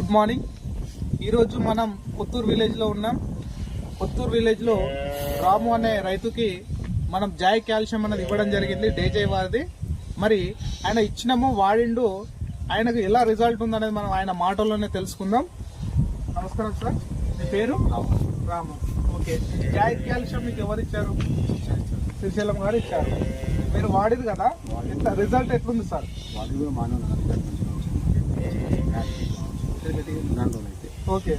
Good morning. ఈరోజు మనం కొత్తూరు విలేజ్లో ఉన్నాం. కొత్తూరు విలేజ్లో రాము అనే రైతుకి మనం జాయ్ కాల్షియం అనేది ఇవ్వడం జరిగింది, డేజై వారిది. మరి ఆయన ఇచ్చినాము, వాడిండు. ఆయనకు ఎలా రిజల్ట్ ఉందనేది మనం ఆయన మాటల్లోనే తెలుసుకుందాం. నమస్కారం సార్, మీ పేరు? రాము. ఓకే, జాయ్ కాల్షియం మీకు ఎవరు ఇచ్చారు? శ్రీశైలం గారు ఇచ్చారు. మీరు వాడిరు కదా, రిజల్ట్ ఎట్లుంది సార్? ఓకే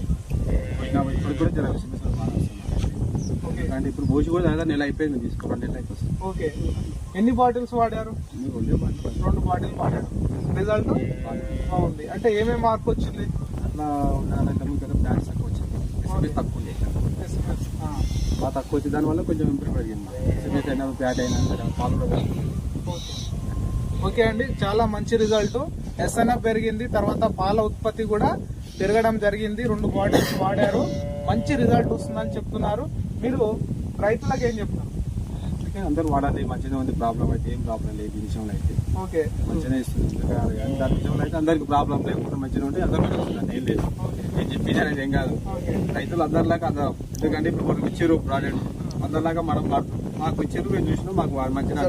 ఇప్పుడు భోజనం కూడా నెల అయిపోయింది, తీసుకో 2 నెలలు అయిపోతుంది. ఓకే, ఎన్ని బాటిల్స్ వాడారు? 2 బాటిల్ వాడారు. రిజల్ట్ బాగుంది. అంటే ఏమేమి మార్పు వచ్చింది? అట్లా బ్యాన్స్ తక్కువ వచ్చింది, ఎస్ఎంఎస్ తక్కువ ఉండేది, బాగా తక్కువ వచ్చింది. దానివల్ల కొంచెం ఇంప్రూవ్ అయ్యింది. ఎస్ఎంఎస్ అయినా బ్యాట్ అయినా పాలు కూడా. ఓకే అండి, చాలా మంచి రిజల్ట్. ఎస్ఎన్ఎఫ్ పెరిగింది, తర్వాత పాల ఉత్పత్తి కూడా పెరగడం జరిగింది. 2 బాటిల్స్ వాడారు, మంచి రిజల్ట్ వస్తుందని చెప్తున్నారు. మీరు రైతులకు ఏం చెప్తారు? అందరూ వాడాలి, మంచిగా ఉంది. ప్రాబ్లం అయితే ఏం ప్రాబ్లం లేదు ఈ విషయంలో అయితే. ఓకే, మంచిగా ఇస్తుంది. కానీ దాని విషయంలో అయితే అందరికి ప్రాబ్లం లేకుండా మంచిగా ఉంటే అందరూ ఏం లేదు. నేను చెప్పింది అనేది ఏం కాదు. రైతులు అందరిలాగా అందరూ, ఎందుకంటే ఇప్పుడు మనకు ఇచ్చారు ప్రోడక్ట్, అందరిలాగా మనం మాకు ఇచ్చారు, మేము చూసినాం, మాకు మంచిగా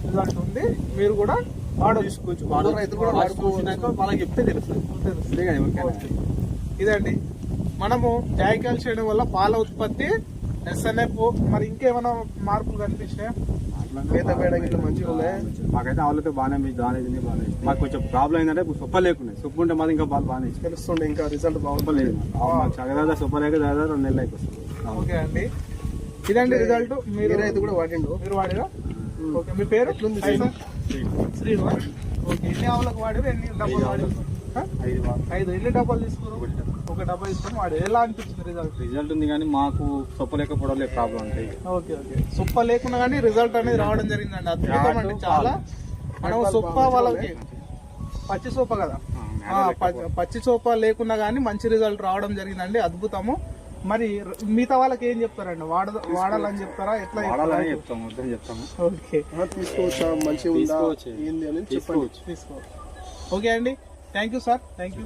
రిజల్ట్ ఉంది. మీరు కూడా తీసుకోవచ్చు, రైతులు కూడా వాడుకోవచ్చు. వాళ్ళకి చెప్తే తెలుస్తుంది. ఇదండి, మనము జాయ్ కాల్షియం చేయడం వల్ల పాల ఉత్పత్తి, ఎస్ఎన్ఎఫ్, మరి ఇంకేమైనా మార్పులు కనిపించినాయా? మంచిగా ఉన్నాయి. మాకైతే ఆవులతో బాగానే మాకు కొంచెం ప్రాబ్లం ఏంటంటే సొప్ప లేకున్నాయి. సొప్పు ఉంటే మాది ఇంకా బాగా బాగానే తెలుస్తుండే, ఇంకా రిజల్ట్ బాగుండలేదు. మాకు సొప్ప లేక 2 నెలలు అయిపోతుంది. ఓకే అండి, ఇదండి రిజల్ట్. మీరు రైతు కూడా వాడిండు. మీరు వాడిరా? ఓకే, మీ పేరు? శ్రీనివాస్. ఓకే, ఎన్ని ఆవులకు వాడారు? ఎన్ని డబ్బాలు వాడారు? 5. ఎన్ని డబ్బాలు తీసుకున్నారు? 1 డబ్బా తీసుకుని వాడారు. ఎలా అనిపించింది రిజల్ట్? రిజల్ట్ ఉంది, కానీ మాకు సొప్ప లేకపోవడం ప్రాబ్లం ఉంటాయి. ఓకే ఓకే, సొప్ప లేకున్నా కానీ రిజల్ట్ అనేది రావడం జరిగిందండి. అద్భుతం అండి, చాలా. మనం సొప్ప వాళ్ళకి పచ్చి సొప్ప కదా, పచ్చి సొప్ప లేకున్నా కానీ మంచి రిజల్ట్ రావడం జరిగిందండి. అద్భుతము. మరి మిగతా వాళ్ళకి ఏం చెప్తారండి? వాడాలని చెప్తారా? ఎట్లా చెప్తాము? ఓకే, తీసుకోవచ్చా, మంచిగా తీసుకోవచ్చు. ఓకే అండి, thank you sir, thank you.